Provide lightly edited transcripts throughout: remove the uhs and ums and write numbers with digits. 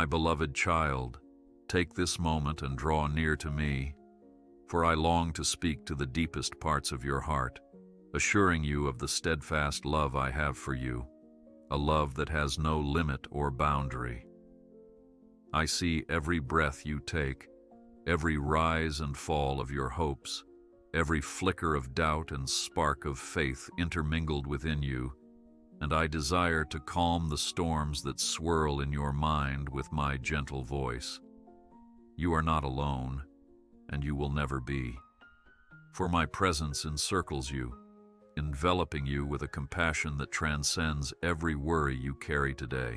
My beloved child, take this moment and draw near to me, for I long to speak to the deepest parts of your heart, assuring you of the steadfast love I have for you, a love that has no limit or boundary. I see every breath you take, every rise and fall of your hopes, every flicker of doubt and spark of faith intermingled within you, and I desire to calm the storms that swirl in your mind with my gentle voice. You are not alone, and you will never be, for my presence encircles you, enveloping you with a compassion that transcends every worry you carry today.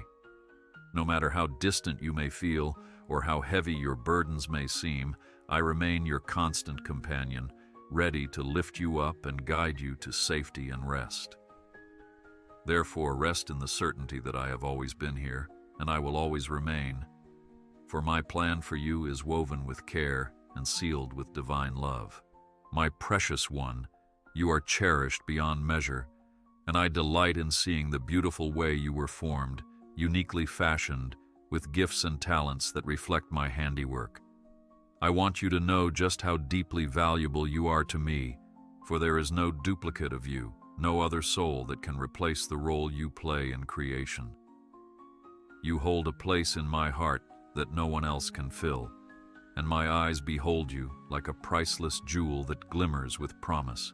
No matter how distant you may feel or how heavy your burdens may seem, I remain your constant companion, ready to lift you up and guide you to safety and rest. Therefore, rest in the certainty that I have always been here, and I will always remain, for my plan for you is woven with care and sealed with divine love. My precious one, you are cherished beyond measure, and I delight in seeing the beautiful way you were formed, uniquely fashioned, with gifts and talents that reflect my handiwork. I want you to know just how deeply valuable you are to me, for there is no duplicate of you, no other soul that can replace the role you play in creation. You hold a place in my heart that no one else can fill, and my eyes behold you like a priceless jewel that glimmers with promise.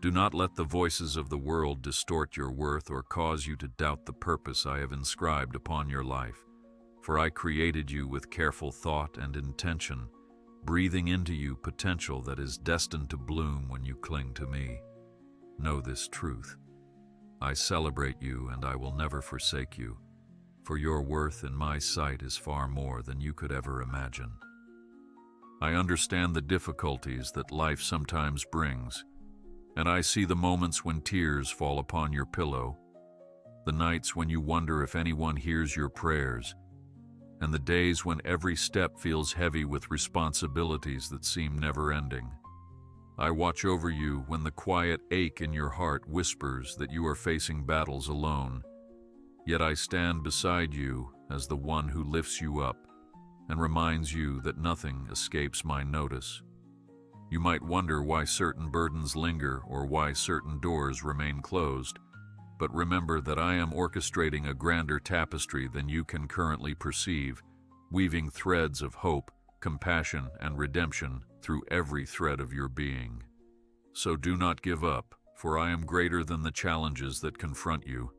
Do not let the voices of the world distort your worth or cause you to doubt the purpose I have inscribed upon your life, for I created you with careful thought and intention, breathing into you potential that is destined to bloom when you cling to me. Know this truth. I celebrate you and I will never forsake you, for your worth in my sight is far more than you could ever imagine. I understand the difficulties that life sometimes brings, and I see the moments when tears fall upon your pillow, the nights when you wonder if anyone hears your prayers, and the days when every step feels heavy with responsibilities that seem never-ending. I watch over you when the quiet ache in your heart whispers that you are facing battles alone, yet I stand beside you as the one who lifts you up and reminds you that nothing escapes my notice. You might wonder why certain burdens linger or why certain doors remain closed, but remember that I am orchestrating a grander tapestry than you can currently perceive, weaving threads of hope, compassion, and redemption through every thread of your being. So do not give up, for I am greater than the challenges that confront you,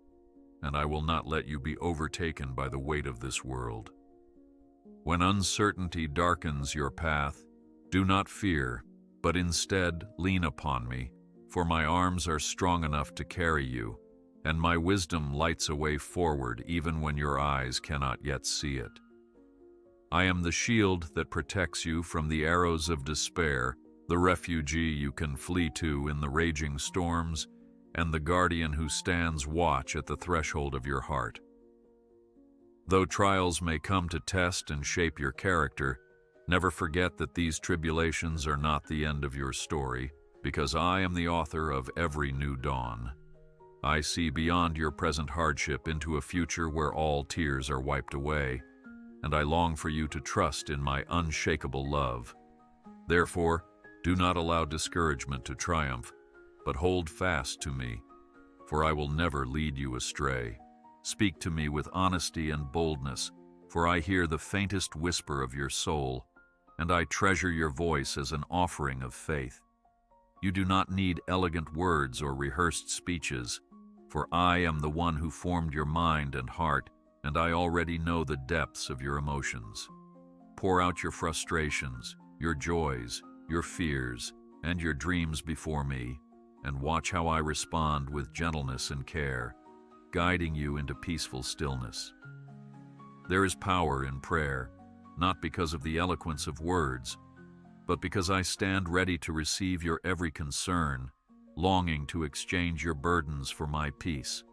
and I will not let you be overtaken by the weight of this world. When uncertainty darkens your path, do not fear, but instead lean upon me, for my arms are strong enough to carry you, and my wisdom lights a way forward even when your eyes cannot yet see it. I am the shield that protects you from the arrows of despair, the refugee you can flee to in the raging storms, and the guardian who stands watch at the threshold of your heart. Though trials may come to test and shape your character, never forget that these tribulations are not the end of your story, because I am the author of every new dawn. I see beyond your present hardship into a future where all tears are wiped away, and I long for you to trust in my unshakable love. Therefore, do not allow discouragement to triumph, but hold fast to me, for I will never lead you astray. Speak to me with honesty and boldness, for I hear the faintest whisper of your soul, and I treasure your voice as an offering of faith. You do not need elegant words or rehearsed speeches, for I am the one who formed your mind and heart, and I already know the depths of your emotions. Pour out your frustrations, your joys, your fears, and your dreams before me, and watch how I respond with gentleness and care, guiding you into peaceful stillness. There is power in prayer, not because of the eloquence of words, but because I stand ready to receive your every concern, longing to exchange your burdens for my peace.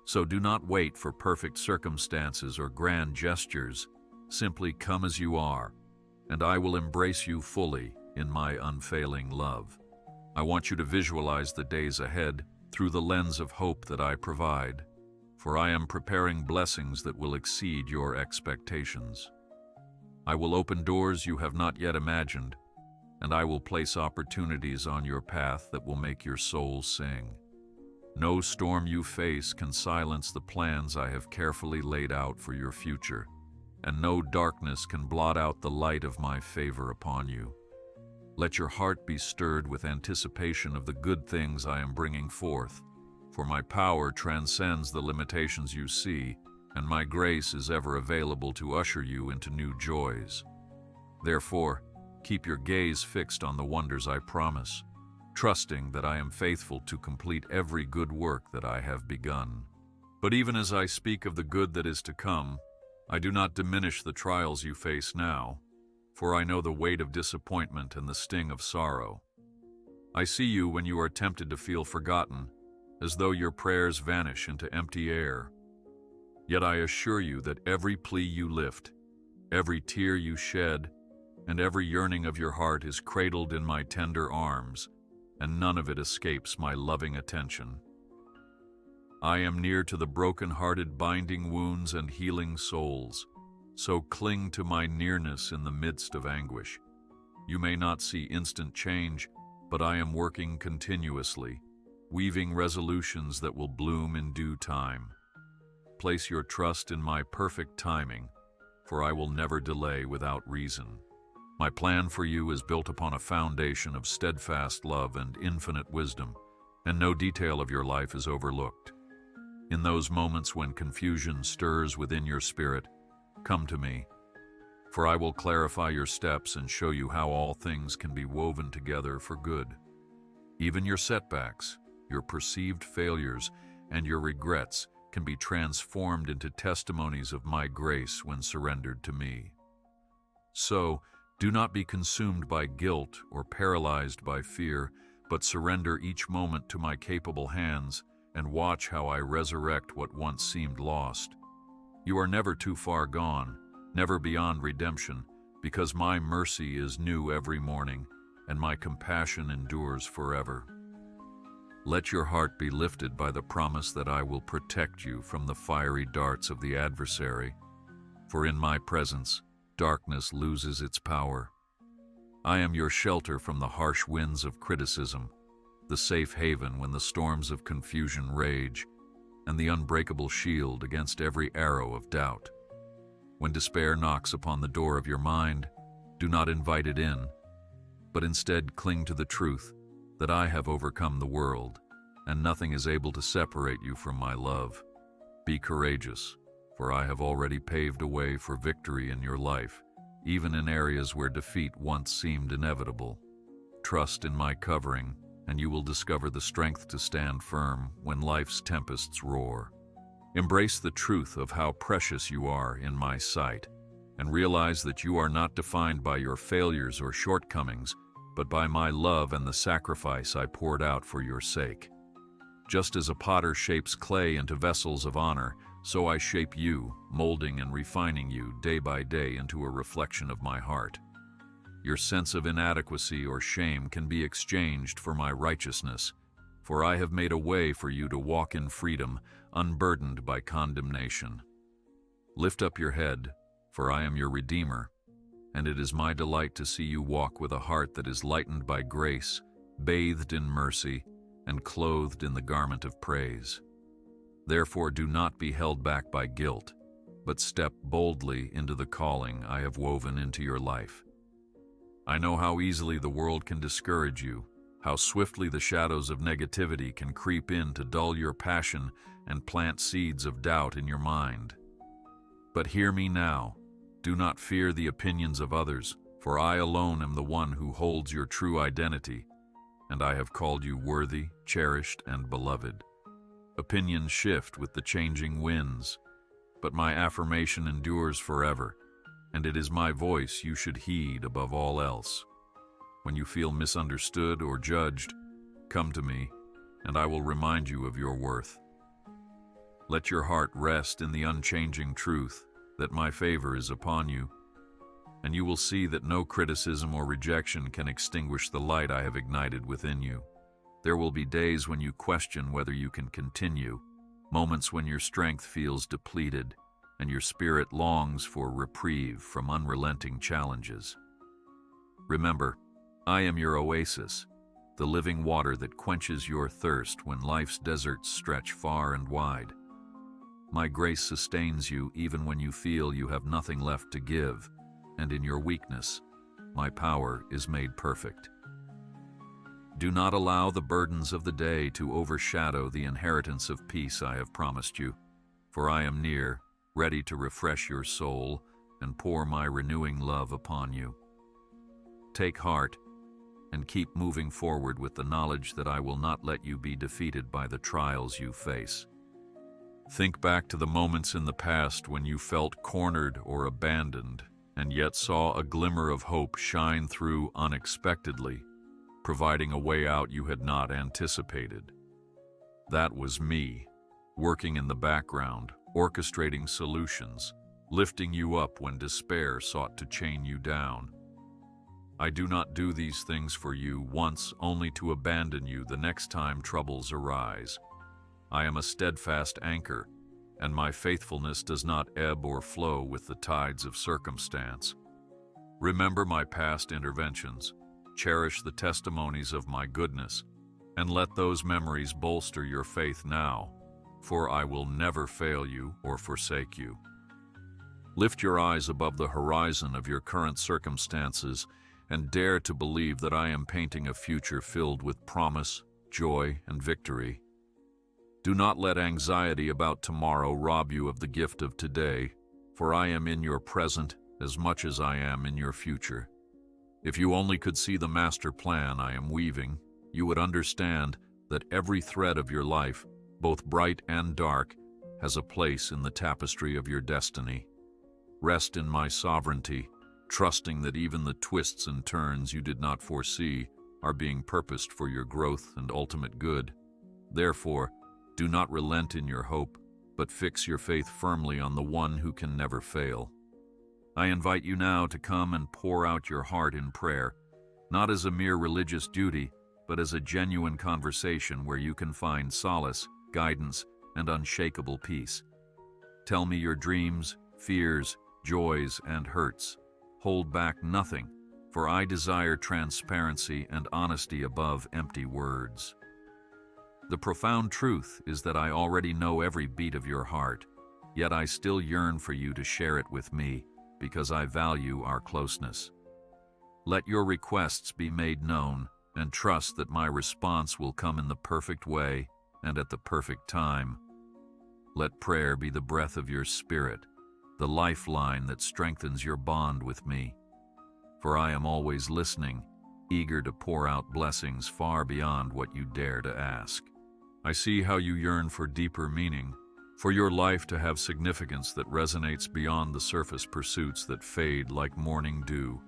So do not wait for perfect circumstances or grand gestures. Simply come as you are, and I will embrace you fully in my unfailing love. I want you to visualize the days ahead through the lens of hope that I provide, for I am preparing blessings that will exceed your expectations. I will open doors you have not yet imagined, and I will place opportunities on your path that will make your soul sing. No storm you face can silence the plans I have carefully laid out for your future, and no darkness can blot out the light of my favor upon you. Let your heart be stirred with anticipation of the good things I am bringing forth, for my power transcends the limitations you see, and my grace is ever available to usher you into new joys. Therefore, keep your gaze fixed on the wonders I promise, trusting that I am faithful to complete every good work that I have begun. But even as I speak of the good that is to come, I do not diminish the trials you face now, for I know the weight of disappointment and the sting of sorrow. I see you when you are tempted to feel forgotten, as though your prayers vanish into empty air. Yet I assure you that every plea you lift, every tear you shed, and every yearning of your heart is cradled in my tender arms, and none of it escapes my loving attention. I am near to the broken-hearted, binding wounds and healing souls, so cling to my nearness in the midst of anguish. You may not see instant change, but I am working continuously, weaving resolutions that will bloom in due time. Place your trust in my perfect timing, for I will never delay without reason. My plan for you is built upon a foundation of steadfast love and infinite wisdom, and no detail of your life is overlooked. In those moments when confusion stirs within your spirit, come to me, for I will clarify your steps and show you how all things can be woven together for good. Even your setbacks, your perceived failures, and your regrets can be transformed into testimonies of my grace when surrendered to me. So, do not be consumed by guilt or paralyzed by fear, but surrender each moment to my capable hands and watch how I resurrect what once seemed lost. You are never too far gone, never beyond redemption, because my mercy is new every morning, and my compassion endures forever. Let your heart be lifted by the promise that I will protect you from the fiery darts of the adversary, for in my presence, darkness loses its power. I am your shelter from the harsh winds of criticism, the safe haven when the storms of confusion rage, and the unbreakable shield against every arrow of doubt. When despair knocks upon the door of your mind, do not invite it in, but instead cling to the truth that I have overcome the world, and nothing is able to separate you from my love. Be courageous, for I have already paved a way for victory in your life, even in areas where defeat once seemed inevitable. Trust in my covering, and you will discover the strength to stand firm when life's tempests roar. Embrace the truth of how precious you are in my sight, and realize that you are not defined by your failures or shortcomings, but by my love and the sacrifice I poured out for your sake. Just as a potter shapes clay into vessels of honor, so I shape you, molding and refining you day by day into a reflection of my heart. Your sense of inadequacy or shame can be exchanged for my righteousness, for I have made a way for you to walk in freedom, unburdened by condemnation. Lift up your head, for I am your Redeemer, and it is my delight to see you walk with a heart that is lightened by grace, bathed in mercy, and clothed in the garment of praise. Therefore do not be held back by guilt, but step boldly into the calling I have woven into your life. I know how easily the world can discourage you, how swiftly the shadows of negativity can creep in to dull your passion and plant seeds of doubt in your mind. But hear me now. Do not fear the opinions of others, for I alone am the one who holds your true identity, and I have called you worthy, cherished, and beloved. Opinions shift with the changing winds, but my affirmation endures forever, and it is my voice you should heed above all else. When you feel misunderstood or judged, come to me, and I will remind you of your worth. Let your heart rest in the unchanging truth that my favor is upon you, and you will see that no criticism or rejection can extinguish the light I have ignited within you. There will be days when you question whether you can continue, moments when your strength feels depleted and your spirit longs for reprieve from unrelenting challenges. Remember, I am your oasis, the living water that quenches your thirst when life's deserts stretch far and wide. My grace sustains you even when you feel you have nothing left to give, and in your weakness, my power is made perfect. Do not allow the burdens of the day to overshadow the inheritance of peace I have promised you, for I am near, ready to refresh your soul and pour my renewing love upon you. Take heart and keep moving forward with the knowledge that I will not let you be defeated by the trials you face. Think back to the moments in the past when you felt cornered or abandoned, and yet saw a glimmer of hope shine through unexpectedly, providing a way out you had not anticipated. That was me, working in the background, orchestrating solutions, lifting you up when despair sought to chain you down. I do not do these things for you once only to abandon you the next time troubles arise. I am a steadfast anchor, and my faithfulness does not ebb or flow with the tides of circumstance. Remember my past interventions, cherish the testimonies of my goodness, and let those memories bolster your faith now, for I will never fail you or forsake you. Lift your eyes above the horizon of your current circumstances and dare to believe that I am painting a future filled with promise, joy, and victory. Do not let anxiety about tomorrow rob you of the gift of today, for I am in your present as much as I am in your future. If you only could see the master plan I am weaving, you would understand that every thread of your life, both bright and dark, has a place in the tapestry of your destiny. Rest in my sovereignty, trusting that even the twists and turns you did not foresee are being purposed for your growth and ultimate good. Therefore, do not relent in your hope, but fix your faith firmly on the one who can never fail. I invite you now to come and pour out your heart in prayer, not as a mere religious duty, but as a genuine conversation where you can find solace, guidance, and unshakable peace. Tell me your dreams, fears, joys, and hurts. Hold back nothing, for I desire transparency and honesty above empty words. The profound truth is that I already know every beat of your heart, yet I still yearn for you to share it with me because I value our closeness. Let your requests be made known, and trust that my response will come in the perfect way and at the perfect time. Let prayer be the breath of your spirit, the lifeline that strengthens your bond with me. For I am always listening, eager to pour out blessings far beyond what you dare to ask. I see how you yearn for deeper meaning, for your life to have significance that resonates beyond the surface pursuits that fade like morning dew.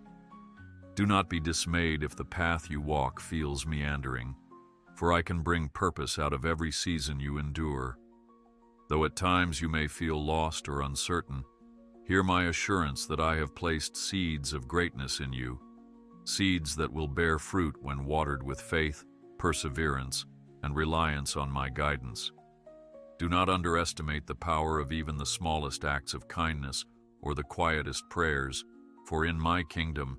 Do not be dismayed if the path you walk feels meandering, for I can bring purpose out of every season you endure. Though at times you may feel lost or uncertain, hear my assurance that I have placed seeds of greatness in you, seeds that will bear fruit when watered with faith, perseverance, and reliance on my guidance. Do not underestimate the power of even the smallest acts of kindness or the quietest prayers, for in my kingdom,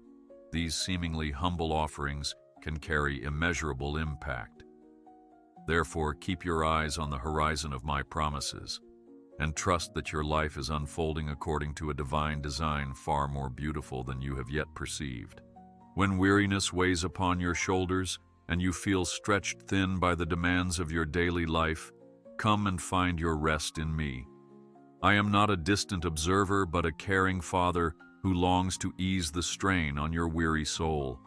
these seemingly humble offerings can carry immeasurable impact. Therefore, keep your eyes on the horizon of my promises, and trust that your life is unfolding according to a divine design far more beautiful than you have yet perceived. When weariness weighs upon your shoulders and you feel stretched thin by the demands of your daily life, come and find your rest in me. I am not a distant observer, but a caring Father who longs to ease the strain on your weary soul.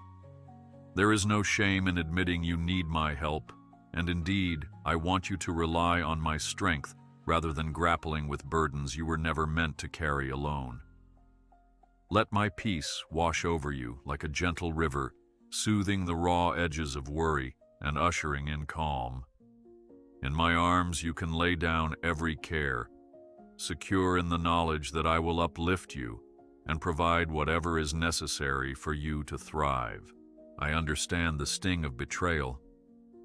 There is no shame in admitting you need my help, and indeed, I want you to rely on my strength rather than grappling with burdens you were never meant to carry alone. Let my peace wash over you like a gentle river, soothing the raw edges of worry and ushering in calm. In my arms you can lay down every care, secure in the knowledge that I will uplift you and provide whatever is necessary for you to thrive. I understand the sting of betrayal,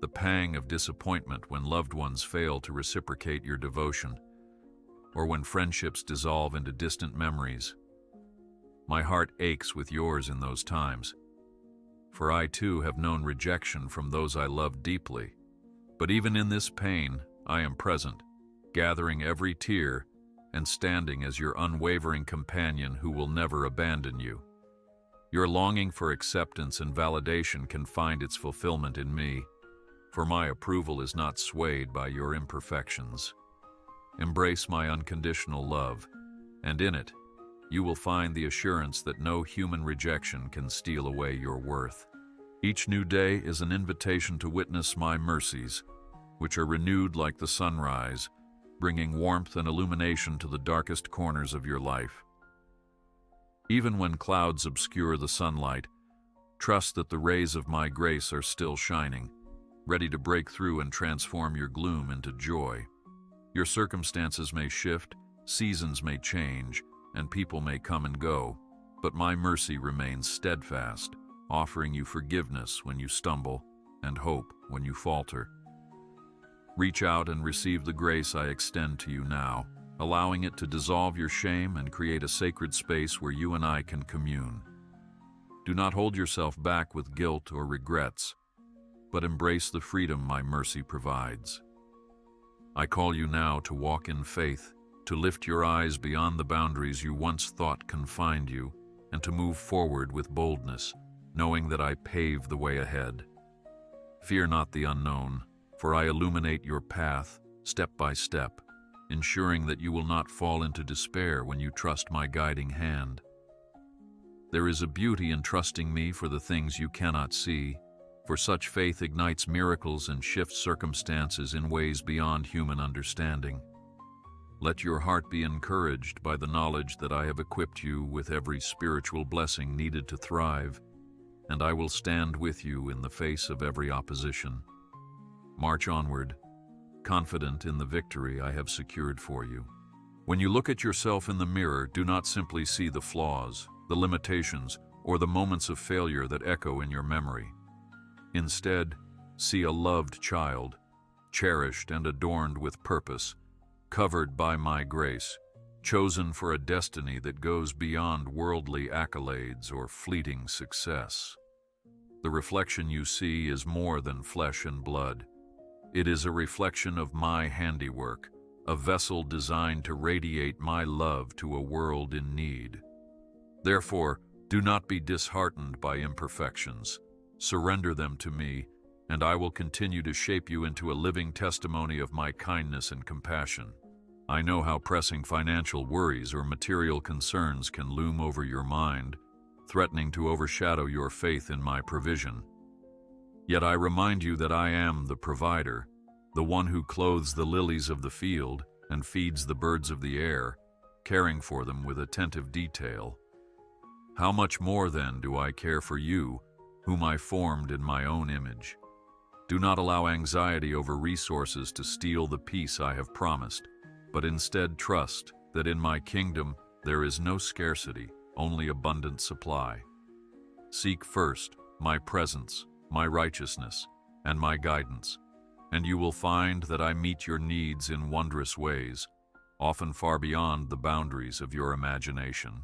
the pang of disappointment when loved ones fail to reciprocate your devotion, or when friendships dissolve into distant memories. My heart aches with yours in those times, for I too have known rejection from those I loved deeply. But even in this pain, I am present, gathering every tear and standing as your unwavering companion who will never abandon you. Your longing for acceptance and validation can find its fulfillment in me, for my approval is not swayed by your imperfections. Embrace my unconditional love, and in it, you will find the assurance that no human rejection can steal away your worth. Each new day is an invitation to witness my mercies, which are renewed like the sunrise, bringing warmth and illumination to the darkest corners of your life. Even when clouds obscure the sunlight, trust that the rays of my grace are still shining, ready to break through and transform your gloom into joy. Your circumstances may shift, seasons may change, and people may come and go, but my mercy remains steadfast, offering you forgiveness when you stumble and hope when you falter. Reach out and receive the grace I extend to you now, allowing it to dissolve your shame and create a sacred space where you and I can commune. Do not hold yourself back with guilt or regrets, but embrace the freedom my mercy provides. I call you now to walk in faith, to lift your eyes beyond the boundaries you once thought confined you, and to move forward with boldness, knowing that I pave the way ahead. Fear not the unknown, for I illuminate your path step by step, ensuring that you will not fall into despair when you trust my guiding hand. There is a beauty in trusting me for the things you cannot see, for such faith ignites miracles and shifts circumstances in ways beyond human understanding. Let your heart be encouraged by the knowledge that I have equipped you with every spiritual blessing needed to thrive, and I will stand with you in the face of every opposition. March onward, confident in the victory I have secured for you. When you look at yourself in the mirror, do not simply see the flaws, the limitations, or the moments of failure that echo in your memory. Instead, see a loved child, cherished and adorned with purpose, covered by my grace, chosen for a destiny that goes beyond worldly accolades or fleeting success. The reflection you see is more than flesh and blood. It is a reflection of my handiwork, a vessel designed to radiate my love to a world in need. Therefore, do not be disheartened by imperfections. Surrender them to me, and I will continue to shape you into a living testimony of my kindness and compassion. I know how pressing financial worries or material concerns can loom over your mind, threatening to overshadow your faith in my provision. Yet I remind you that I am the provider, the one who clothes the lilies of the field and feeds the birds of the air, caring for them with attentive detail. How much more, then, do I care for you, whom I formed in my own image? Do not allow anxiety over resources to steal the peace I have promised, but instead trust that in my kingdom there is no scarcity, only abundant supply. Seek first my presence, my righteousness, and my guidance, and you will find that I meet your needs in wondrous ways, often far beyond the boundaries of your imagination.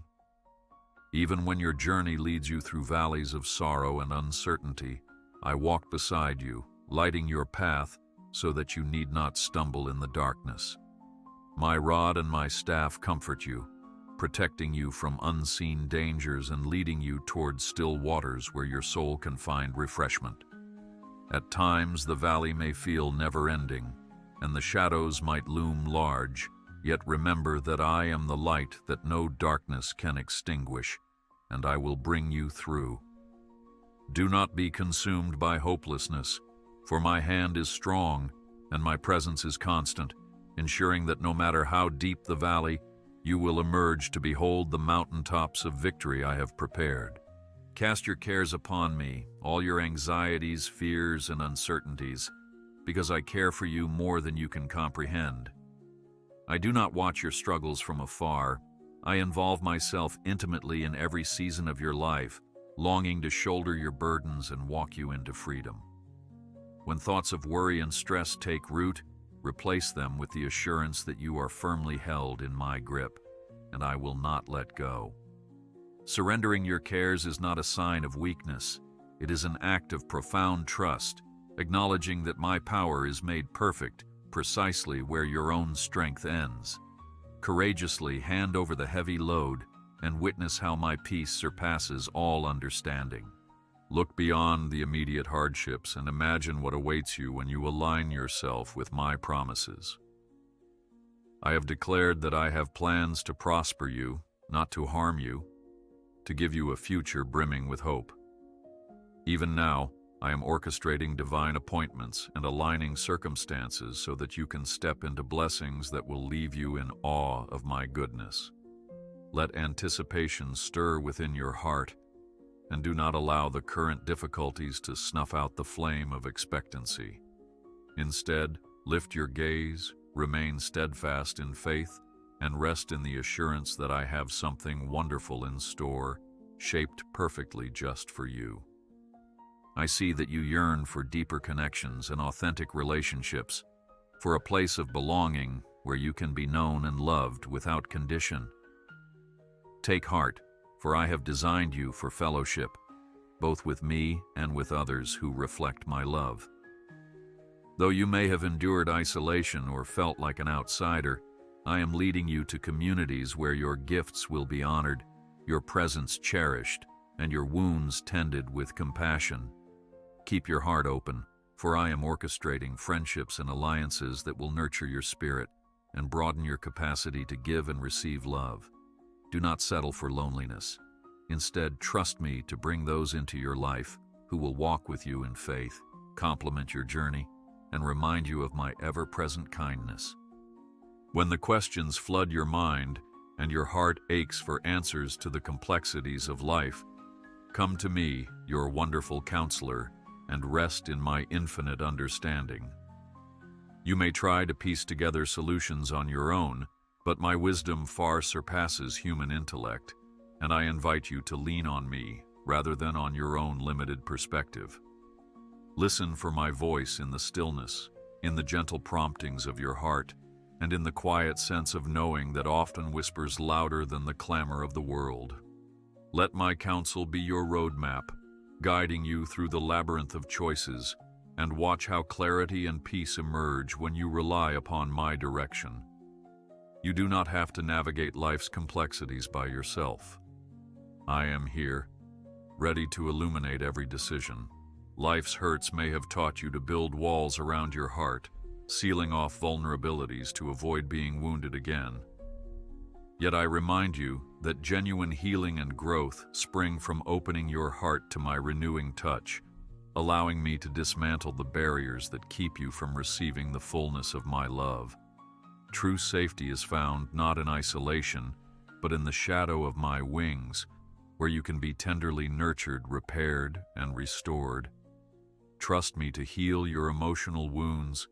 Even when your journey leads you through valleys of sorrow and uncertainty, I walk beside you, lighting your path so that you need not stumble in the darkness. My rod and my staff comfort you, protecting you from unseen dangers and leading you towards still waters where your soul can find refreshment. At times the valley may feel never-ending, and the shadows might loom large, yet remember that I am the light that no darkness can extinguish, and I will bring you through. Do not be consumed by hopelessness, for my hand is strong and my presence is constant, ensuring that no matter how deep the valley, you will emerge to behold the mountaintops of victory I have prepared. Cast your cares upon me, all your anxieties, fears, and uncertainties, because I care for you more than you can comprehend. I do not watch your struggles from afar. I involve myself intimately in every season of your life, longing to shoulder your burdens and walk you into freedom. When thoughts of worry and stress take root, replace them with the assurance that you are firmly held in my grip, and I will not let go. Surrendering your cares is not a sign of weakness. It is an act of profound trust, acknowledging that my power is made perfect precisely where your own strength ends. Courageously hand over the heavy load and witness how my peace surpasses all understanding. Look beyond the immediate hardships and imagine what awaits you when you align yourself with my promises. I have declared that I have plans to prosper you, not to harm you, to give you a future brimming with hope. Even now, I am orchestrating divine appointments and aligning circumstances so that you can step into blessings that will leave you in awe of my goodness. Let anticipation stir within your heart, and do not allow the current difficulties to snuff out the flame of expectancy. Instead, lift your gaze, remain steadfast in faith, and rest in the assurance that I have something wonderful in store, shaped perfectly just for you. I see that you yearn for deeper connections and authentic relationships, for a place of belonging where you can be known and loved without condition. Take heart, for I have designed you for fellowship, both with me and with others who reflect my love. Though you may have endured isolation or felt like an outsider, I am leading you to communities where your gifts will be honored, your presence cherished, and your wounds tended with compassion. Keep your heart open, for I am orchestrating friendships and alliances that will nurture your spirit and broaden your capacity to give and receive love. Do not settle for loneliness. Instead, trust me to bring those into your life who will walk with you in faith, complement your journey, and remind you of my ever-present kindness. When the questions flood your mind and your heart aches for answers to the complexities of life, come to me, your wonderful counselor, and rest in my infinite understanding. You may try to piece together solutions on your own, but my wisdom far surpasses human intellect, and I invite you to lean on me rather than on your own limited perspective. Listen for my voice in the stillness, in the gentle promptings of your heart, and in the quiet sense of knowing that often whispers louder than the clamor of the world. Let my counsel be your roadmap, guiding you through the labyrinth of choices, and watch how clarity and peace emerge when you rely upon my direction. You do not have to navigate life's complexities by yourself. I am here, ready to illuminate every decision. Life's hurts may have taught you to build walls around your heart, sealing off vulnerabilities to avoid being wounded again. Yet I remind you that genuine healing and growth spring from opening your heart to my renewing touch, allowing me to dismantle the barriers that keep you from receiving the fullness of my love. True safety is found not in isolation, but in the shadow of my wings, where you can be tenderly nurtured, repaired, and restored. Trust me to heal your emotional wounds,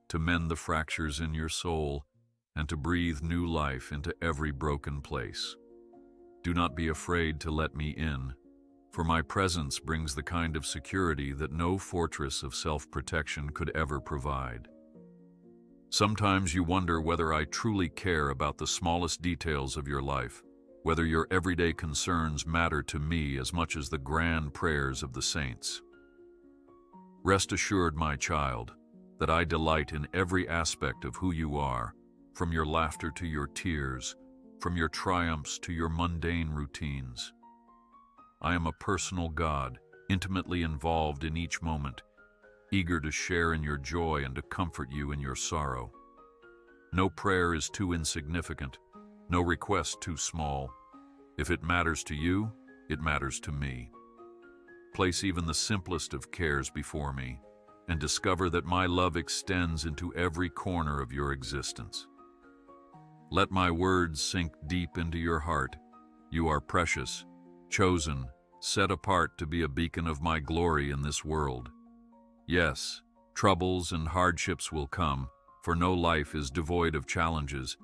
to mend the fractures in your soul, and to breathe new life into every broken place. Do not be afraid to let me in, for my presence brings the kind of security that no fortress of self-protection could ever provide. Sometimes you wonder whether I truly care about the smallest details of your life, whether your everyday concerns matter to me as much as the grand prayers of the saints. Rest assured, my child, that I delight in every aspect of who you are, from your laughter to your tears, from your triumphs to your mundane routines. I am a personal God, intimately involved in each moment, eager to share in your joy and to comfort you in your sorrow. No prayer is too insignificant, no request too small. If it matters to you, it matters to me. Place even the simplest of cares before me, and discover that my love extends into every corner of your existence. Let my words sink deep into your heart. You are precious, chosen, set apart to be a beacon of my glory in this world. Yes, troubles and hardships will come, for no life is devoid of challenges,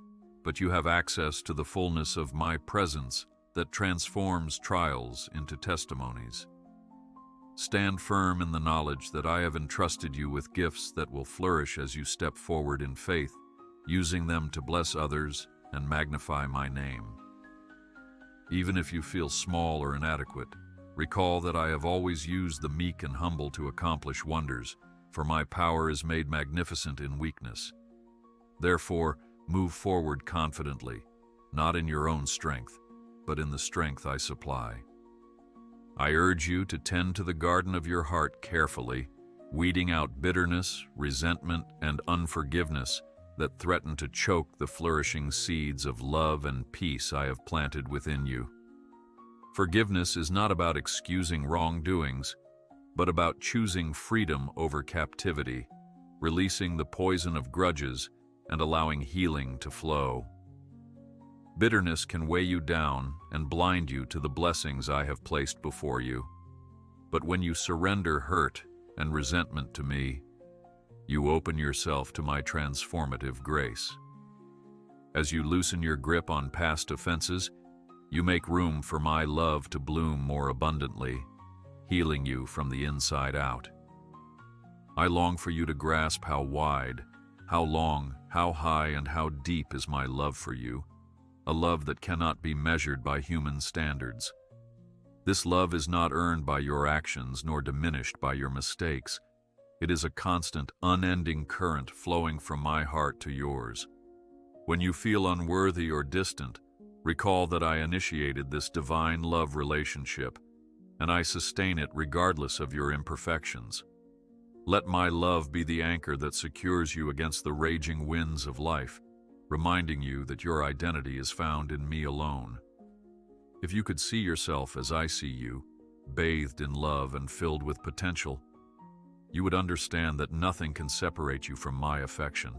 but you have access to the fullness of my presence that transforms trials into testimonies. Stand firm in the knowledge that I have entrusted you with gifts that will flourish as you step forward in faith, using them to bless others and magnify my name. Even if you feel small or inadequate, recall that I have always used the meek and humble to accomplish wonders, for my power is made magnificent in weakness. Therefore, move forward confidently, not in your own strength, but in the strength I supply. I urge you to tend to the garden of your heart carefully, weeding out bitterness, resentment, and unforgiveness that threaten to choke the flourishing seeds of love and peace I have planted within you. Forgiveness is not about excusing wrongdoings, but about choosing freedom over captivity, releasing the poison of grudges, and allowing healing to flow. Bitterness can weigh you down and blind you to the blessings I have placed before you. But when you surrender hurt and resentment to me, you open yourself to my transformative grace. As you loosen your grip on past offenses, you make room for my love to bloom more abundantly, healing you from the inside out. I long for you to grasp how wide, how long, how high, and how deep is my love for you, a love that cannot be measured by human standards. This love is not earned by your actions nor diminished by your mistakes. It is a constant, unending current flowing from my heart to yours. When you feel unworthy or distant, recall that I initiated this divine love relationship, and I sustain it regardless of your imperfections. Let my love be the anchor that secures you against the raging winds of life, reminding you that your identity is found in me alone. If you could see yourself as I see you, bathed in love and filled with potential, you would understand that nothing can separate you from my affection.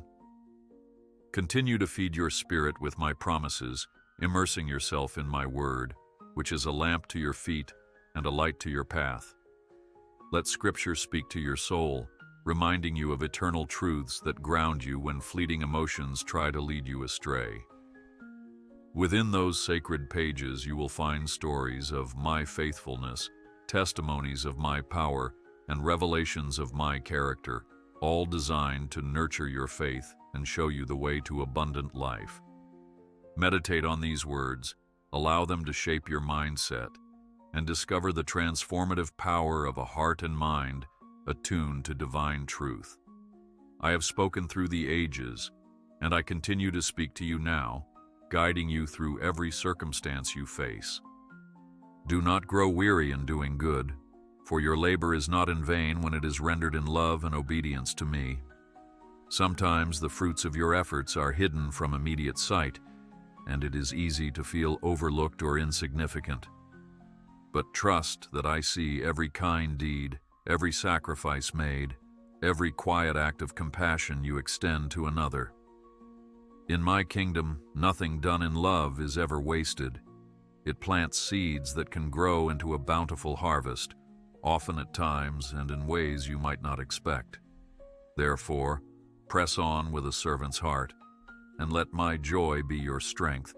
Continue to feed your spirit with my promises, immersing yourself in my word, which is a lamp to your feet and a light to your path. Let Scripture speak to your soul, reminding you of eternal truths that ground you when fleeting emotions try to lead you astray. Within those sacred pages you will find stories of my faithfulness, testimonies of my power, and revelations of my character, all designed to nurture your faith and show you the way to abundant life. Meditate on these words, allow them to shape your mindset, and discover the transformative power of a heart and mind attuned to divine truth. I have spoken through the ages, and I continue to speak to you now, guiding you through every circumstance you face. Do not grow weary in doing good, for your labor is not in vain when it is rendered in love and obedience to me. Sometimes the fruits of your efforts are hidden from immediate sight, and it is easy to feel overlooked or insignificant. But trust that I see every kind deed, every sacrifice made, every quiet act of compassion you extend to another. In my kingdom, nothing done in love is ever wasted. It plants seeds that can grow into a bountiful harvest, often at times and in ways you might not expect. Therefore, press on with a servant's heart, and let my joy be your strength,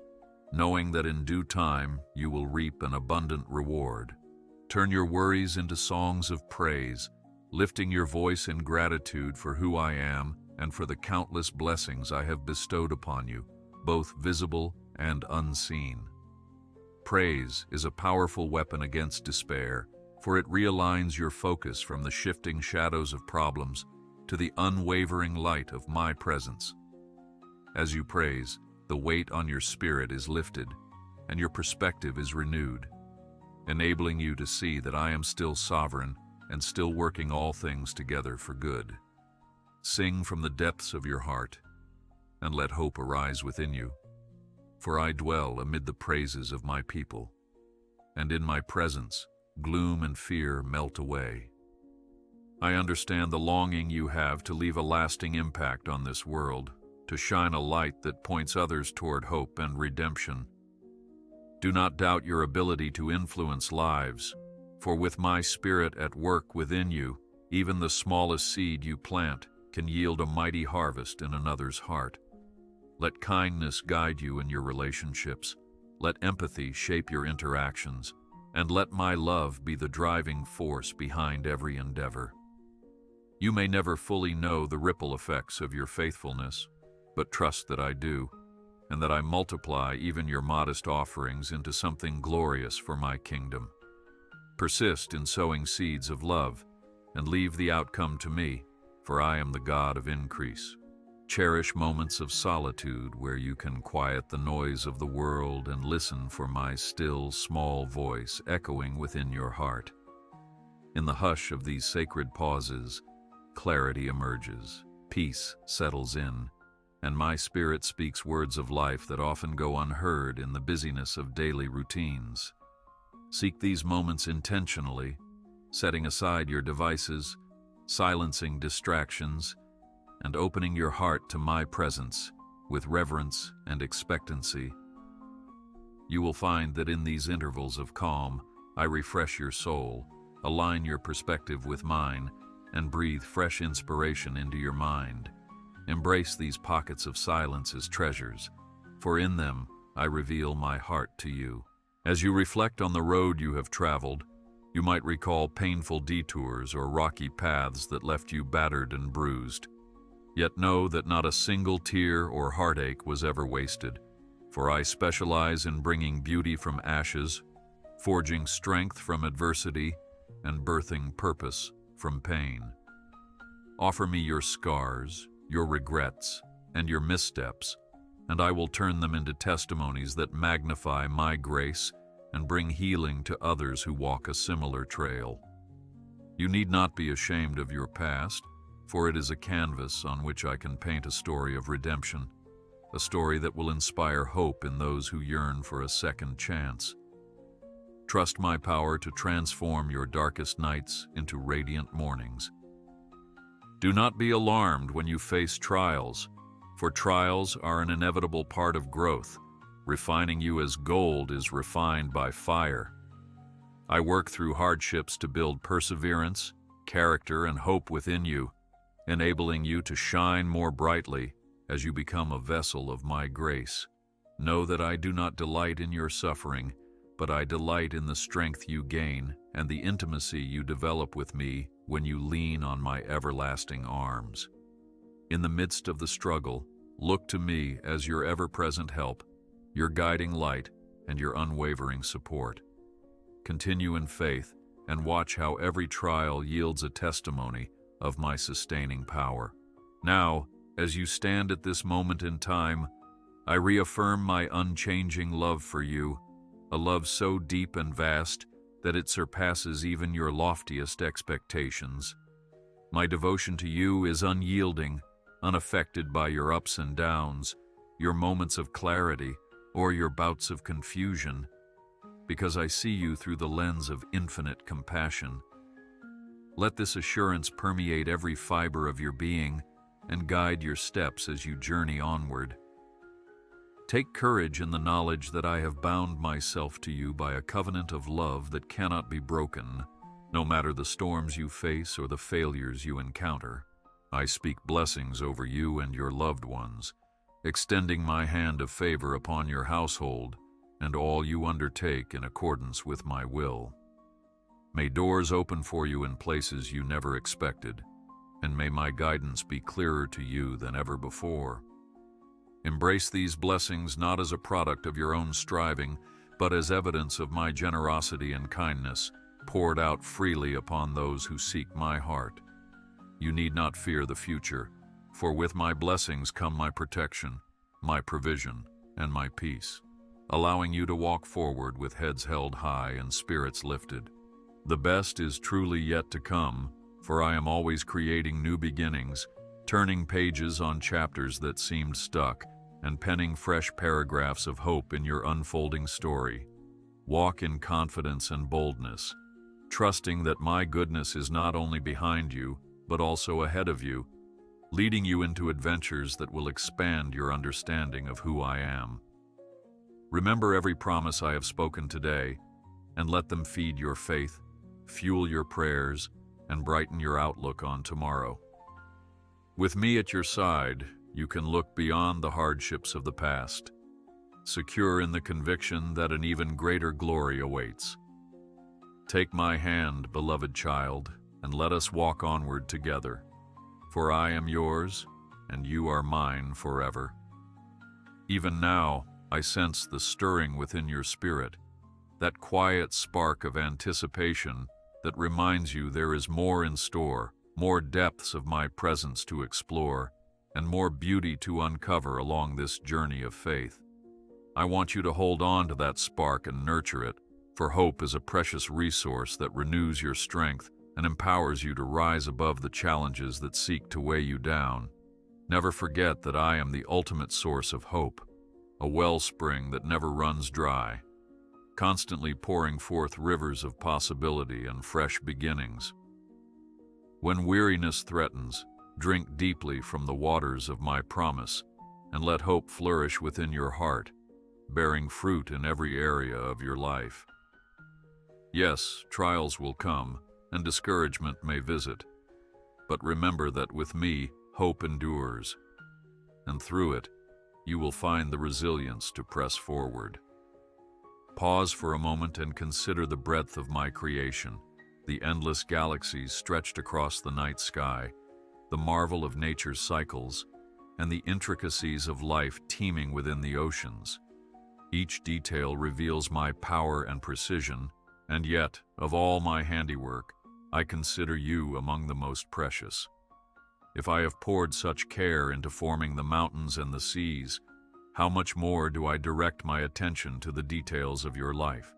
knowing that in due time you will reap an abundant reward. Turn your worries into songs of praise, lifting your voice in gratitude for who I am and for the countless blessings I have bestowed upon you, both visible and unseen. Praise is a powerful weapon against despair, for it realigns your focus from the shifting shadows of problems to the unwavering light of my presence. As you praise, the weight on your spirit is lifted, and your perspective is renewed, enabling you to see that I am still sovereign and still working all things together for good. Sing from the depths of your heart, and let hope arise within you, for I dwell amid the praises of my people, and in my presence gloom and fear melt away. I understand the longing you have to leave a lasting impact on this world, to shine a light that points others toward hope and redemption. Do not doubt your ability to influence lives, for with my spirit at work within you, even the smallest seed you plant can yield a mighty harvest in another's heart. Let kindness guide you in your relationships. Let empathy shape your interactions, and let my love be the driving force behind every endeavor. You may never fully know the ripple effects of your faithfulness, but trust that I do, and that I multiply even your modest offerings into something glorious for my kingdom. Persist in sowing seeds of love, and leave the outcome to me, for I am the God of increase. Cherish moments of solitude where you can quiet the noise of the world and listen for my still, small voice echoing within your heart. In the hush of these sacred pauses, clarity emerges, peace settles in, and my spirit speaks words of life that often go unheard in the busyness of daily routines. Seek these moments intentionally, setting aside your devices, silencing distractions, and opening your heart to my presence with reverence and expectancy. You will find that in these intervals of calm, I refresh your soul, align your perspective with mine, and breathe fresh inspiration into your mind. Embrace these pockets of silence as treasures, for in them I reveal my heart to you. As you reflect on the road you have traveled, you might recall painful detours or rocky paths that left you battered and bruised. Yet know that not a single tear or heartache was ever wasted, for I specialize in bringing beauty from ashes, forging strength from adversity, and birthing purpose from pain. Offer me your scars, your regrets, and your missteps, and I will turn them into testimonies that magnify my grace and bring healing to others who walk a similar trail. You need not be ashamed of your past, for it is a canvas on which I can paint a story of redemption, a story that will inspire hope in those who yearn for a second chance. Trust my power to transform your darkest nights into radiant mornings. Do not be alarmed when you face trials, for trials are an inevitable part of growth, refining you as gold is refined by fire. I work through hardships to build perseverance, character, and hope within you, enabling you to shine more brightly as you become a vessel of my grace. Know that I do not delight in your suffering, but I delight in the strength you gain and the intimacy you develop with me when you lean on my everlasting arms. In the midst of the struggle, look to me as your ever-present help, your guiding light, and your unwavering support. Continue in faith and watch how every trial yields a testimony of my sustaining power. Now, as you stand at this moment in time, I reaffirm my unchanging love for you, a love so deep and vast that it surpasses even your loftiest expectations. My devotion to you is unyielding, unaffected by your ups and downs, your moments of clarity, or your bouts of confusion, because I see you through the lens of infinite compassion. Let this assurance permeate every fiber of your being and guide your steps as you journey onward. Take courage in the knowledge that I have bound myself to you by a covenant of love that cannot be broken, no matter the storms you face or the failures you encounter. I speak blessings over you and your loved ones, extending my hand of favor upon your household and all you undertake in accordance with my will. May doors open for you in places you never expected, and may my guidance be clearer to you than ever before. Embrace these blessings not as a product of your own striving, but as evidence of my generosity and kindness, poured out freely upon those who seek my heart. You need not fear the future, for with my blessings come my protection, my provision, and my peace, allowing you to walk forward with heads held high and spirits lifted. The best is truly yet to come, for I am always creating new beginnings, turning pages on chapters that seemed stuck, and penning fresh paragraphs of hope in your unfolding story. Walk in confidence and boldness, trusting that my goodness is not only behind you, but also ahead of you, leading you into adventures that will expand your understanding of who I am. Remember every promise I have spoken today, and let them feed your faith, fuel your prayers, and brighten your outlook on tomorrow. With me at your side, you can look beyond the hardships of the past, secure in the conviction that an even greater glory awaits. Take my hand, beloved child, and let us walk onward together. For I am yours, and you are mine forever. Even now, I sense the stirring within your spirit, that quiet spark of anticipation that reminds you there is more in store, more depths of my presence to explore, and more beauty to uncover along this journey of faith. I want you to hold on to that spark and nurture it, for hope is a precious resource that renews your strength and empowers you to rise above the challenges that seek to weigh you down. Never forget that I am the ultimate source of hope, a wellspring that never runs dry, constantly pouring forth rivers of possibility and fresh beginnings. When weariness threatens, drink deeply from the waters of my promise, and let hope flourish within your heart, bearing fruit in every area of your life. Yes, trials will come, and discouragement may visit, but remember that with me, hope endures, and through it, you will find the resilience to press forward. Pause for a moment and consider the breadth of my creation, the endless galaxies stretched across the night sky, the marvel of nature's cycles, and the intricacies of life teeming within the oceans. Each detail reveals my power and precision, and yet, of all my handiwork, I consider you among the most precious. If I have poured such care into forming the mountains and the seas, how much more do I direct my attention to the details of your life?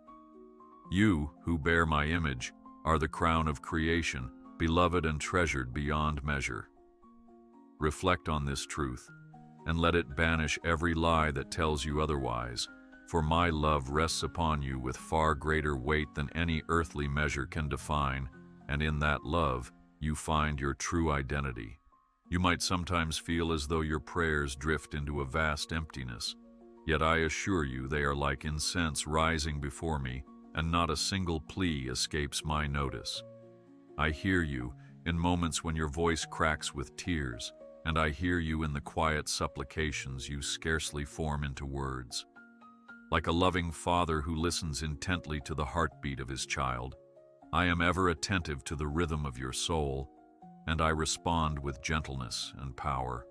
You, who bear my image, are the crown of creation, beloved and treasured beyond measure. Reflect on this truth, and let it banish every lie that tells you otherwise, for my love rests upon you with far greater weight than any earthly measure can define, and in that love, you find your true identity. You might sometimes feel as though your prayers drift into a vast emptiness, yet I assure you they are like incense rising before me, and not a single plea escapes my notice. I hear you in moments when your voice cracks with tears, and I hear you in the quiet supplications you scarcely form into words. Like a loving father who listens intently to the heartbeat of his child, I am ever attentive to the rhythm of your soul, and I respond with gentleness and power.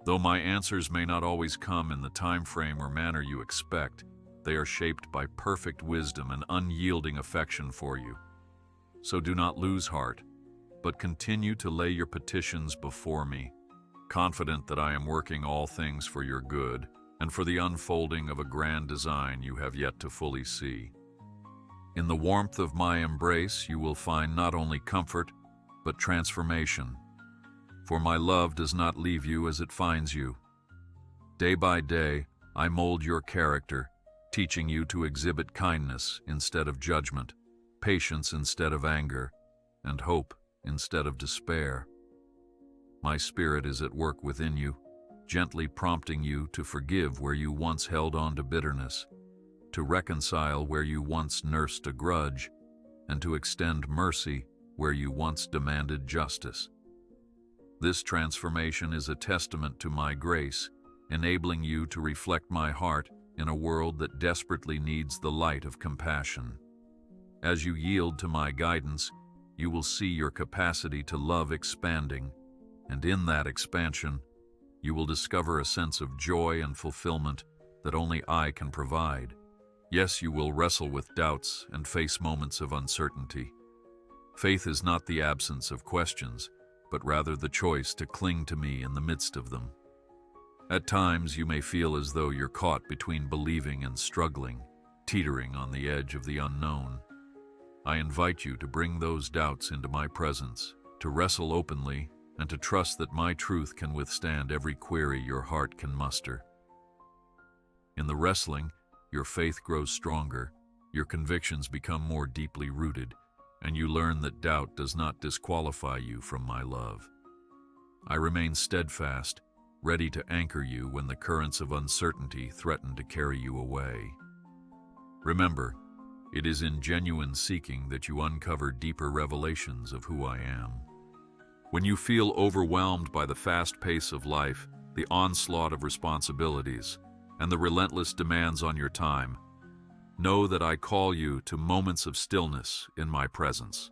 Though my answers may not always come in the time frame or manner you expect, they are shaped by perfect wisdom and unyielding affection for you. So do not lose heart, but continue to lay your petitions before me, confident that I am working all things for your good and for the unfolding of a grand design you have yet to fully see. In the warmth of my embrace, you will find not only comfort, but transformation. For my love does not leave you as it finds you. Day by day, I mold your character, teaching you to exhibit kindness instead of judgment, patience instead of anger, and hope instead of despair. My spirit is at work within you, gently prompting you to forgive where you once held on to bitterness, to reconcile where you once nursed a grudge, and to extend mercy where you once demanded justice. This transformation is a testament to my grace, enabling you to reflect my heart in a world that desperately needs the light of compassion. As you yield to my guidance, you will see your capacity to love expanding, and in that expansion, you will discover a sense of joy and fulfillment that only I can provide. Yes, you will wrestle with doubts and face moments of uncertainty. Faith is not the absence of questions, but rather the choice to cling to me in the midst of them. At times, you may feel as though you're caught between believing and struggling, teetering on the edge of the unknown. I invite you to bring those doubts into my presence, to wrestle openly, and to trust that my truth can withstand every query your heart can muster. In the wrestling, your faith grows stronger, your convictions become more deeply rooted, and you learn that doubt does not disqualify you from my love. I remain steadfast, ready to anchor you when the currents of uncertainty threaten to carry you away. Remember, it is in genuine seeking that you uncover deeper revelations of who I am. When you feel overwhelmed by the fast pace of life, the onslaught of responsibilities, and the relentless demands on your time, Know that I call you to moments of stillness in my presence.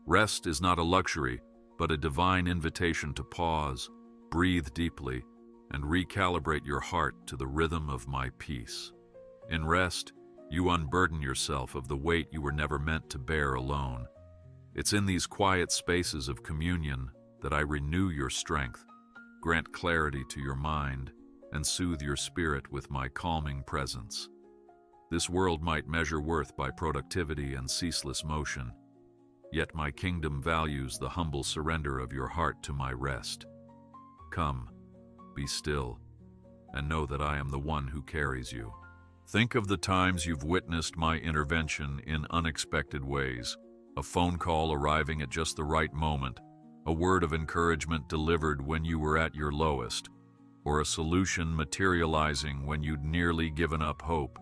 Rest is not a luxury, but a divine invitation to pause, breathe deeply, and recalibrate your heart to the rhythm of my peace. In rest, you unburden yourself of the weight you were never meant to bear alone. It's in these quiet spaces of communion that I renew your strength, grant clarity to your mind, and soothe your spirit with my calming presence. This world might measure worth by productivity and ceaseless motion, yet my kingdom values the humble surrender of your heart to my rest. Come, be still, and know that I am the one who carries you. Think of the times you've witnessed my intervention in unexpected ways, a phone call arriving at just the right moment, a word of encouragement delivered when you were at your lowest, or a solution materializing when you'd nearly given up hope.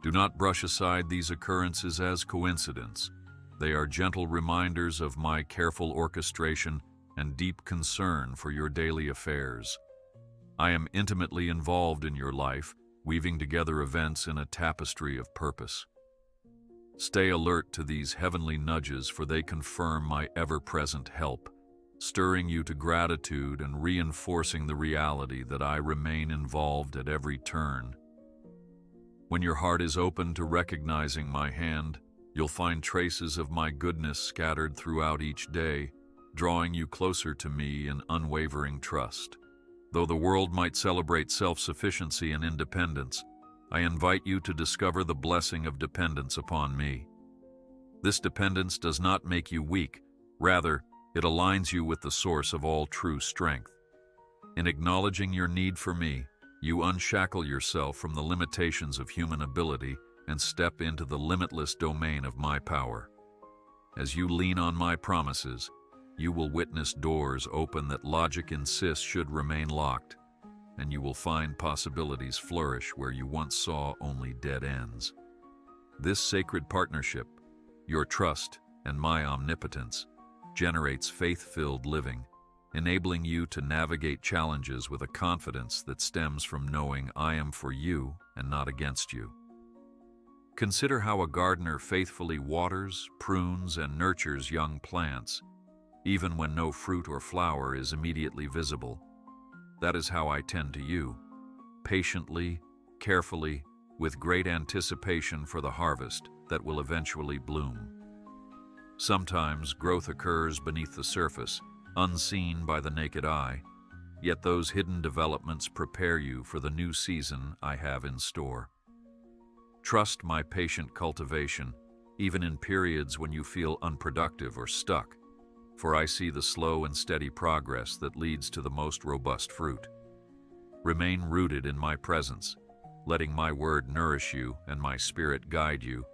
Do not brush aside these occurrences as coincidence. They are gentle reminders of my careful orchestration and deep concern for your daily affairs. I am intimately involved in your life, weaving together events in a tapestry of purpose. Stay alert to these heavenly nudges, for they confirm my ever-present help, stirring you to gratitude and reinforcing the reality that I remain involved at every turn. When your heart is open to recognizing my hand, you'll find traces of my goodness scattered throughout each day, drawing you closer to me in unwavering trust. Though the world might celebrate self-sufficiency and independence, I invite you to discover the blessing of dependence upon me. This dependence does not make you weak, rather, it aligns you with the source of all true strength. In acknowledging your need for me, you unshackle yourself from the limitations of human ability and step into the limitless domain of my power. As you lean on my promises, you will witness doors open that logic insists should remain locked, and you will find possibilities flourish where you once saw only dead ends. This sacred partnership, your trust and my omnipotence, generates faith-filled living, enabling you to navigate challenges with a confidence that stems from knowing I am for you and not against you. Consider how a gardener faithfully waters, prunes, and nurtures young plants, even when no fruit or flower is immediately visible. That is how I tend to you, patiently, carefully, with great anticipation for the harvest that will eventually bloom. Sometimes growth occurs beneath the surface, unseen by the naked eye, yet those hidden developments prepare you for the new season I have in store. Trust my patient cultivation, even in periods when you feel unproductive or stuck, for I see the slow and steady progress that leads to the most robust fruit. Remain rooted in my presence, letting my word nourish you and my spirit guide you,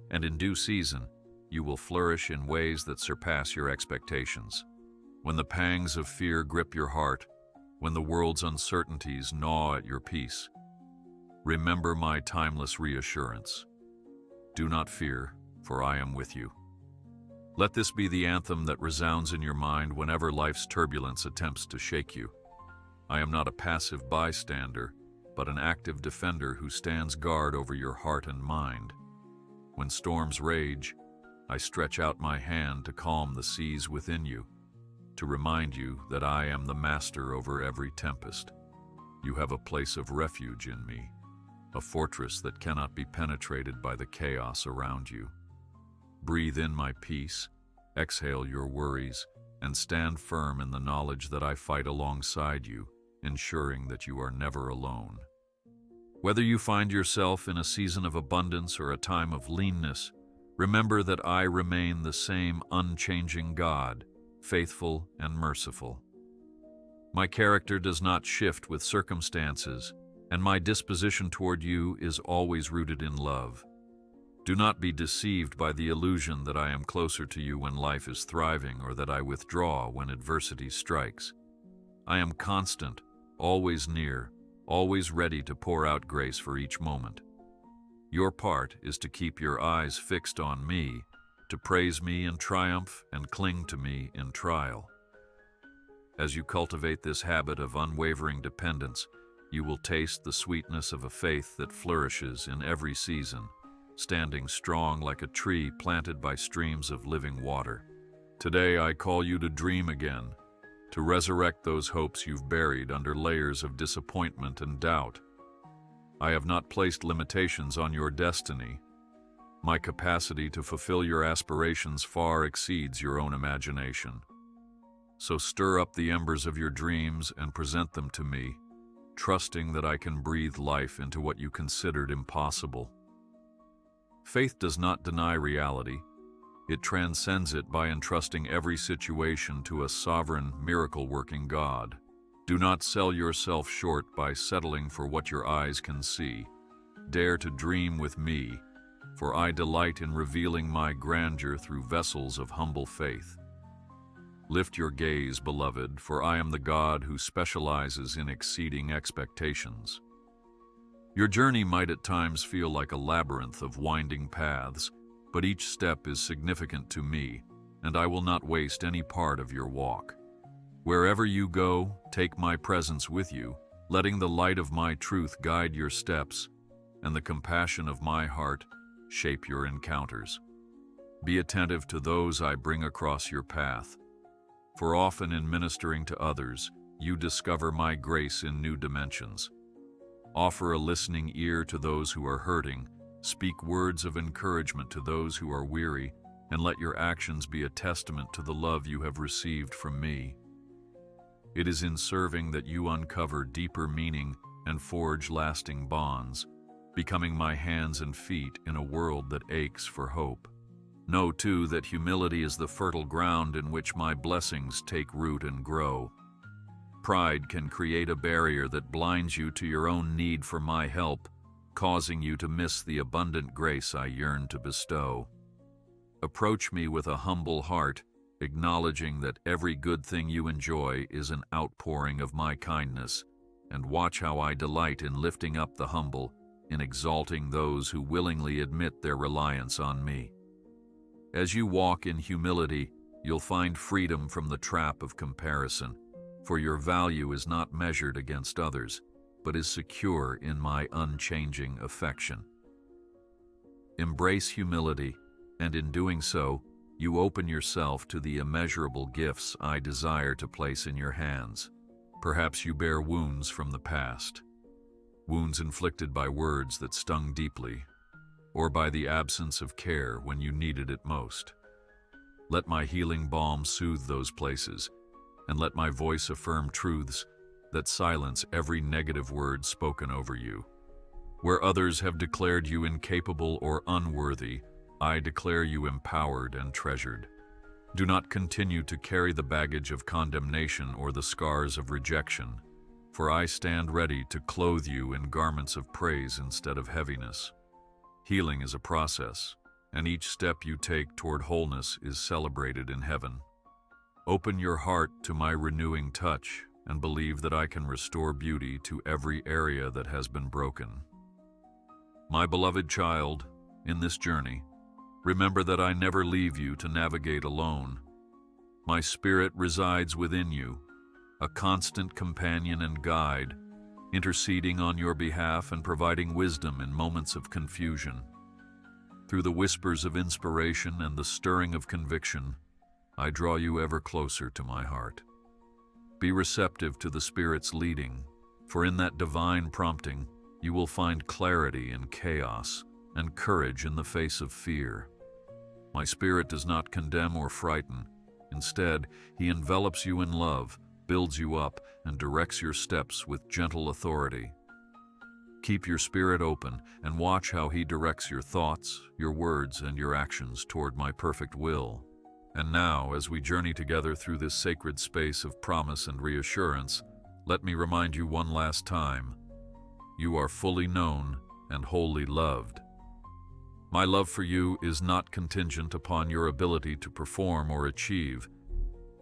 and in due season, you will flourish in ways that surpass your expectations. When the pangs of fear grip your heart, when the world's uncertainties gnaw at your peace, remember my timeless reassurance. Do not fear, for I am with you. Let this be the anthem that resounds in your mind whenever life's turbulence attempts to shake you. I am not a passive bystander, but an active defender who stands guard over your heart and mind. When storms rage, I stretch out my hand to calm the seas within you, to remind you that I am the master over every tempest. You have a place of refuge in me, a fortress that cannot be penetrated by the chaos around you. Breathe in my peace, exhale your worries, and stand firm in the knowledge that I fight alongside you, ensuring that you are never alone. Whether you find yourself in a season of abundance or a time of leanness, remember that I remain the same unchanging God, faithful and merciful. My character does not shift with circumstances, and my disposition toward you is always rooted in love. Do not be deceived by the illusion that I am closer to you when life is thriving or that I withdraw when adversity strikes. I am constant, always near, always ready to pour out grace for each moment. Your part is to keep your eyes fixed on me, to praise me in triumph and cling to me in trial. As you cultivate this habit of unwavering dependence, you will taste the sweetness of a faith that flourishes in every season, standing strong like a tree planted by streams of living water. Today I call you to dream again, to resurrect those hopes you've buried under layers of disappointment and doubt. I have not placed limitations on your destiny. My capacity to fulfill your aspirations far exceeds your own imagination. So stir up the embers of your dreams and present them to me, trusting that I can breathe life into what you considered impossible. Faith does not deny reality. It transcends it by entrusting every situation to a sovereign, miracle-working God. Do not sell yourself short by settling for what your eyes can see. Dare to dream with me, for I delight in revealing my grandeur through vessels of humble faith. Lift your gaze, beloved, for I am the God who specializes in exceeding expectations. Your journey might at times feel like a labyrinth of winding paths, but each step is significant to me, and I will not waste any part of your walk. Wherever you go, take my presence with you, letting the light of my truth guide your steps, and the compassion of my heart shape your encounters. Be attentive to those I bring across your path, for often in ministering to others, you discover my grace in new dimensions. Offer a listening ear to those who are hurting, speak words of encouragement to those who are weary, and let your actions be a testament to the love you have received from me. It is in serving that you uncover deeper meaning and forge lasting bonds, becoming my hands and feet in a world that aches for hope. Know, too, that humility is the fertile ground in which my blessings take root and grow. Pride can create a barrier that blinds you to your own need for my help, causing you to miss the abundant grace I yearn to bestow. Approach me with a humble heart, acknowledging that every good thing you enjoy is an outpouring of my kindness, and watch how I delight in lifting up the humble, in exalting those who willingly admit their reliance on me. As you walk in humility, you'll find freedom from the trap of comparison, for your value is not measured against others, but is secure in my unchanging affection. Embrace humility, and in doing so, you open yourself to the immeasurable gifts I desire to place in your hands. Perhaps you bear wounds from the past, wounds inflicted by words that stung deeply, or by the absence of care when you needed it most. Let my healing balm soothe those places, and let my voice affirm truths that silence every negative word spoken over you. Where others have declared you incapable or unworthy, I declare you empowered and treasured. Do not continue to carry the baggage of condemnation or the scars of rejection, for I stand ready to clothe you in garments of praise instead of heaviness. Healing is a process, and each step you take toward wholeness is celebrated in heaven. Open your heart to my renewing touch and believe that I can restore beauty to every area that has been broken. My beloved child, in this journey, remember that I never leave you to navigate alone. My spirit resides within you, a constant companion and guide, interceding on your behalf and providing wisdom in moments of confusion. Through the whispers of inspiration and the stirring of conviction, I draw you ever closer to my heart. Be receptive to the Spirit's leading, for in that divine prompting, you will find clarity in chaos and courage in the face of fear. My Spirit does not condemn or frighten. Instead, He envelops you in love, builds you up, and directs your steps with gentle authority. Keep your spirit open and watch how He directs your thoughts, your words, and your actions toward my perfect will. And now, as we journey together through this sacred space of promise and reassurance, let me remind you one last time: you are fully known and wholly loved. My love for you is not contingent upon your ability to perform or achieve.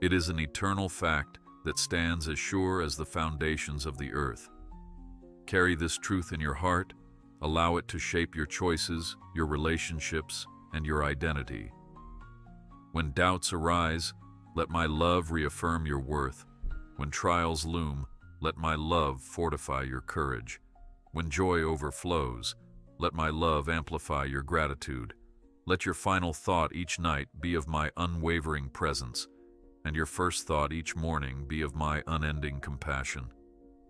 It is an eternal fact that stands as sure as the foundations of the earth. Carry this truth in your heart, allow it to shape your choices, your relationships, and your identity. When doubts arise, let my love reaffirm your worth. When trials loom, let my love fortify your courage. When joy overflows, let my love amplify your gratitude. Let your final thought each night be of my unwavering presence, and your first thought each morning be of my unending compassion.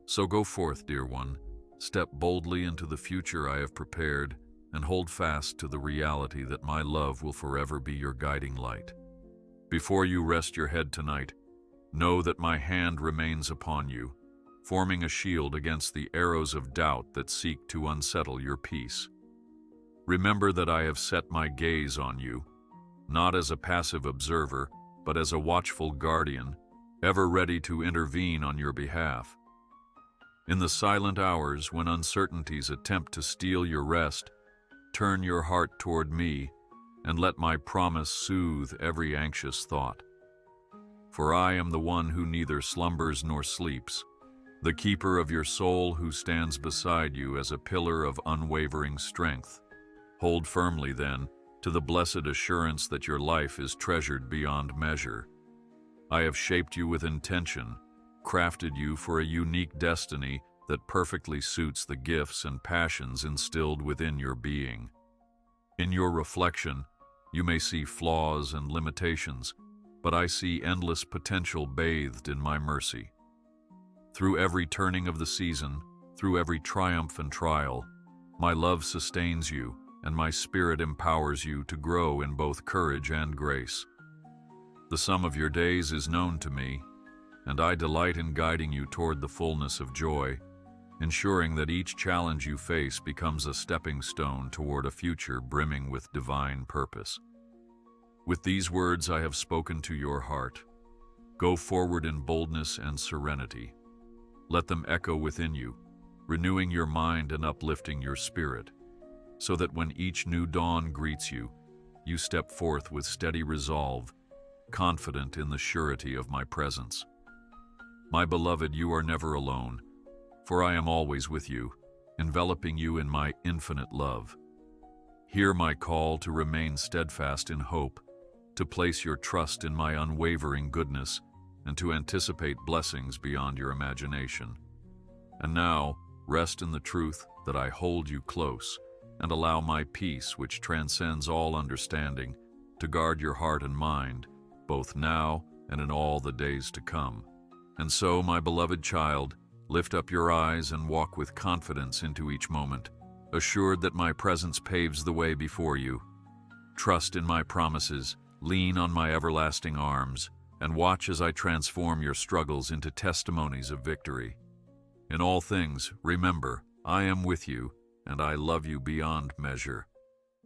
So go forth, dear one, step boldly into the future I have prepared, and hold fast to the reality that my love will forever be your guiding light. Before you rest your head tonight, know that my hand remains upon you, forming a shield against the arrows of doubt that seek to unsettle your peace. Remember that I have set my gaze on you, not as a passive observer, but as a watchful guardian, ever ready to intervene on your behalf. In the silent hours when uncertainties attempt to steal your rest, turn your heart toward me and let my promise soothe every anxious thought. For I am the one who neither slumbers nor sleeps, the keeper of your soul who stands beside you as a pillar of unwavering strength. Hold firmly, then, to the blessed assurance that your life is treasured beyond measure. I have shaped you with intention, crafted you for a unique destiny that perfectly suits the gifts and passions instilled within your being. In your reflection, you may see flaws and limitations, but I see endless potential bathed in my mercy. Through every turning of the season, through every triumph and trial, my love sustains you, and my spirit empowers you to grow in both courage and grace. The sum of your days is known to me, and I delight in guiding you toward the fullness of joy, ensuring that each challenge you face becomes a stepping stone toward a future brimming with divine purpose. With these words I have spoken to your heart. Go forward in boldness and serenity. Let them echo within you, renewing your mind and uplifting your spirit, so that when each new dawn greets you, you step forth with steady resolve, confident in the surety of my presence. My beloved, you are never alone, for I am always with you, enveloping you in my infinite love. Hear my call to remain steadfast in hope, to place your trust in my unwavering goodness, and to anticipate blessings beyond your imagination. And now, rest in the truth that I hold you close, and allow my peace, which transcends all understanding, to guard your heart and mind, both now and in all the days to come. And so, my beloved child, lift up your eyes and walk with confidence into each moment, assured that my presence paves the way before you. Trust in my promises, lean on my everlasting arms, and watch as I transform your struggles into testimonies of victory. In all things, remember, I am with you, and I love you beyond measure.